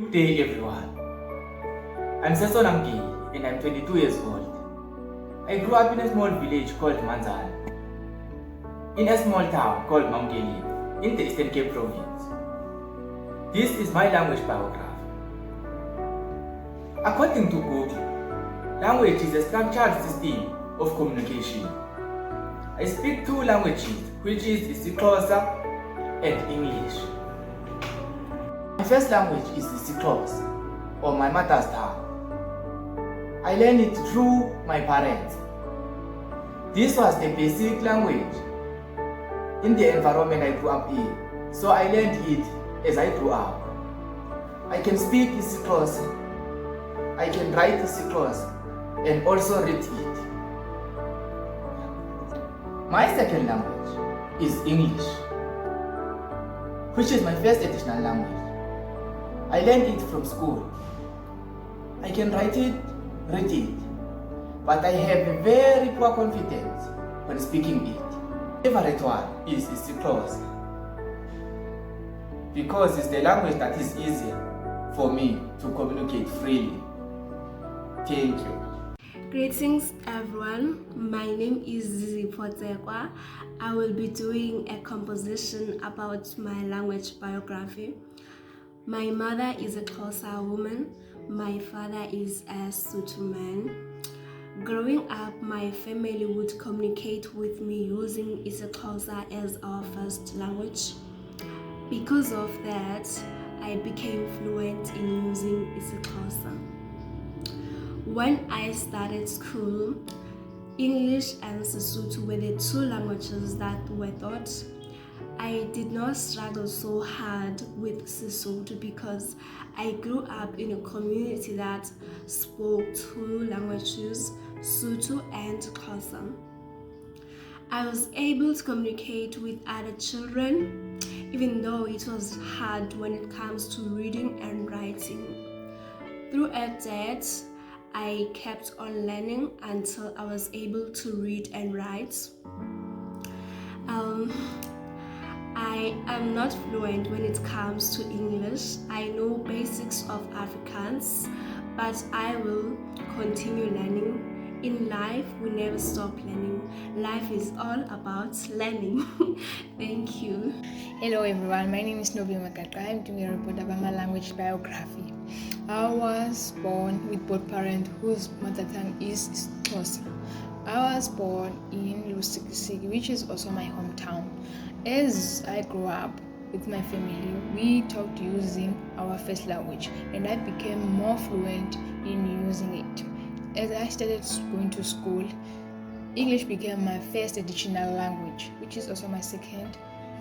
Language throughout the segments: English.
Good day everyone. I'm Sesonamgi and I'm 22 years old. I grew up in a small village called Manzan, in a small town called Mangeli, in the Eastern Cape province. This is my language biography. According to Google, language is a structured system of communication. I speak two languages, which is isiXhosa and English. My first language is isiXhosa, or my mother's tongue. I learned it through my parents. This was the basic language in the environment I grew up in, so I learned it as I grew up. I can speak isiXhosa, I can write isiXhosa, and also read it. My second language is English, which is my first additional language. I learned it from school. I can write it, read it, but I have a very poor confidence when speaking it. Favorite one is isiXhosa, because it's the language that is easy for me to communicate freely. Thank you. Greetings everyone, my name is Zizi Potekwa. I will be doing a composition about my language biography. My mother is a Xhosa woman, my father is a Sotho man. Growing up, my family would communicate with me using isiXhosa as our first language. Because of that, I became fluent in using isiXhosa. When I started school, English and Sesotho were the two languages that were taught. I did not struggle so hard with Sesotho because I grew up in a community that spoke two languages, Sotho and Xhosa. I was able to communicate with other children, even though it was hard when it comes to reading and writing. Throughout that, I kept on learning until I was able to read and write. I am not fluent when it comes to English. I know basics of Afrikaans, but I will continue learning. In life, we never stop learning. Life is all about learning. Thank you. Hello everyone, my name is Nobi Makatra. I'm doing a report about my language biography. I was born with both parents whose mother tongue is Xhosa. I was born in Lusikisiki, which is also my hometown. As I grew up with my family, we talked using our first language and I became more fluent in using it. As I started going to school, English became my first additional language, which is also my second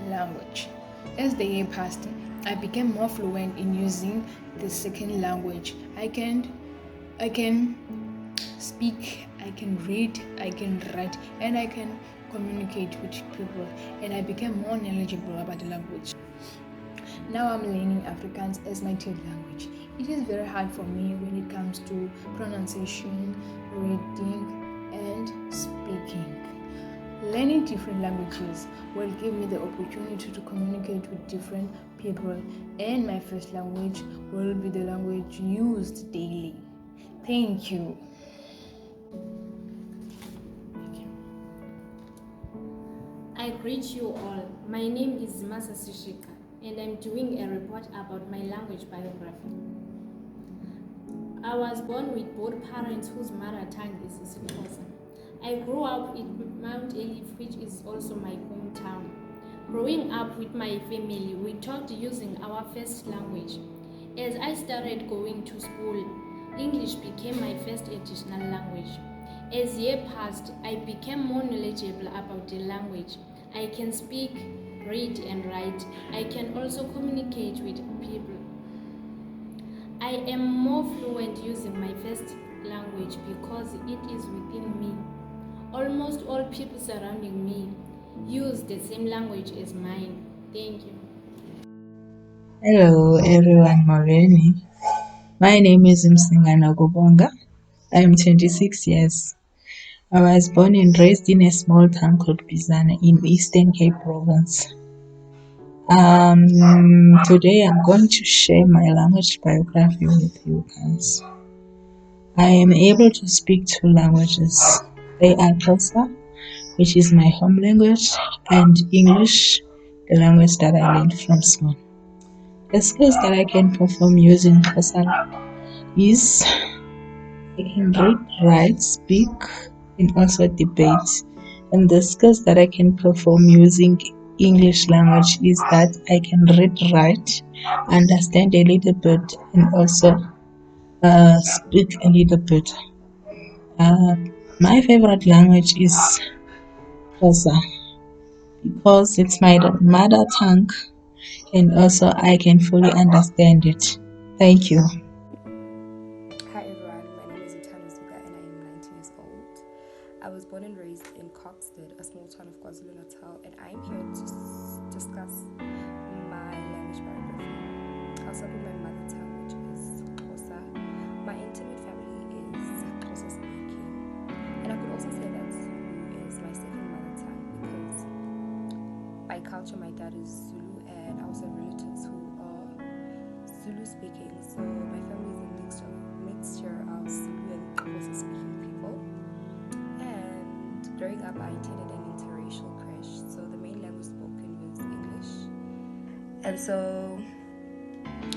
language. As the year passed, I became more fluent in using the second language. I can speak, I can read, I can write, and I can communicate with people, and I became more knowledgeable about the language. Now I'm learning Afrikaans as my third language. It is very hard for me when it comes to pronunciation, reading, and speaking. Learning different languages will give me the opportunity to communicate with different people, and my first language will be the language used daily. Thank you. I greet you all. My name is Masa Sishika and I'm doing a report about my language biography. I was born with both parents whose mother tongue is isiXhosa. I grew up in Mount Elif, which is also my hometown. Growing up with my family, we talked using our first language. As I started going to school, English became my first additional language. As years passed, I became more knowledgeable about the language. I can speak, read and write. I can also communicate with people. I am more fluent using my first language because it is within me. Almost all people surrounding me use the same language as mine. Thank you. Hello everyone, Moreni. My name is Msingana Gobonga. I am 26 years. I was born and raised in a small town called Bizana in Eastern Cape Province. Today I'm going to share my language biography with you guys. I am able to speak two languages. They are Xhosa, which is my home language, and English, the language that I learned from school. The skills that I can perform using Xhosa is I can read, write, speak, and also debate. And the skills that I can perform using English language is that I can read, write, understand a little bit, and also speak a little bit. Uh, my favorite language is Xhosa because it's my mother tongue, and also I can fully understand it. Thank you. Hi everyone, my name is Utani Zuga and I am 19 years old. I was born and raised in Coxted, a small town of KwaZulu-Natal, and I am here to discuss my language biography. I'll start with my mother tongue, which is Xhosa. My intimate family is Xhosa speaking, and I could also say that Zulu is my second mother tongue because by culture my dad is Zulu and I also have relatives who are Zulu speaking, so my family is a mixture of Zulu and Xhosa speaking people. And growing up I attended an interracial creche, so the main language spoken was English. And so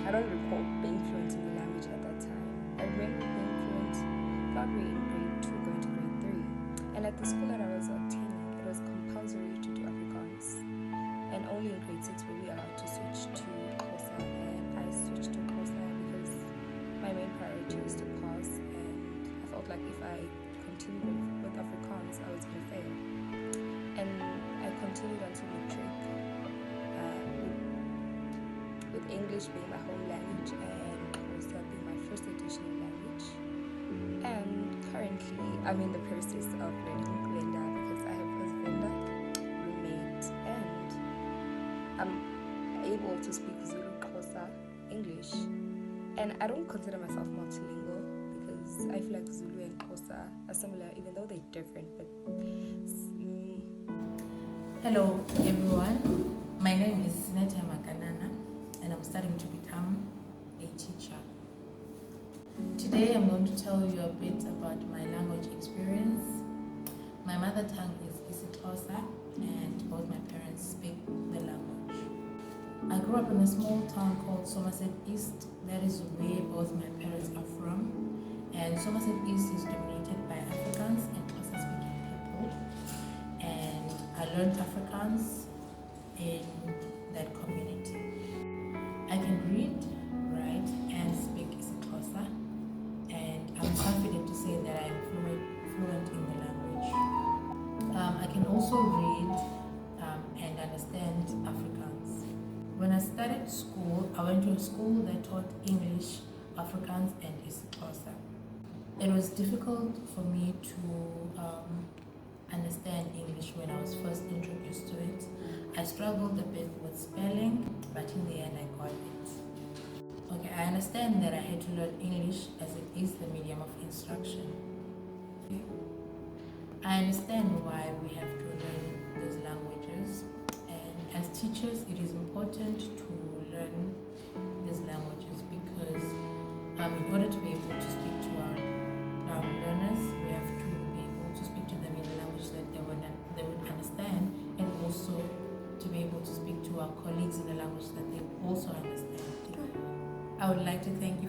I don't recall being fluent in the language at that time. I remember being fluent probably in grade 2 going to grade 3. And at the school that I was attending, it was compulsory to do Afrikaans. And only in grade 6 were we allowed to switch to Xhosa, and I switched to Xhosa because my main priority was to pass, and I felt like if I continued with Afrikaans, I was going to fail. And I continued until matric, with English being my home language and Xhosa being my first additional language. And currently, I'm in the process of learning Venda because I have a Venda roommate, and I'm able to speak Zulu, Xhosa, English, and I don't consider myself multilingual because I feel like Zulu and Xhosa are similar even though they're different. But Hello everyone, my name is Sineta Makanana and I'm starting to become a teacher. Today I'm going to tell you a bit about my language experience. My mother tongue is isiXhosa and both my parents speak the language. I grew up in a small town called Somerset East. That is where both my parents are from. And Somerset East is dominated by Africans and Xhosa speaking people. And I learned Afrikaans in that community. I can read, write, and speak isiXhosa, and I'm confident to say that I am fluent in the language. I can also read and understand Afrikaans. When I started school, I went to a school that taught English, Afrikaans, and isiXhosa. It was difficult for me to understand English when I was first introduced to it. I struggled a bit with spelling, but in the end I got it. Okay, I understand that I had to learn English as it is the medium of instruction. I understand why we have to learn these languages, and as teachers it is important to learn these languages because in order to be able to speak to our learners, we have to be able to speak to them in a language that they would understand, and also to be able to speak to our colleagues in a language that they also understand. I would like to thank you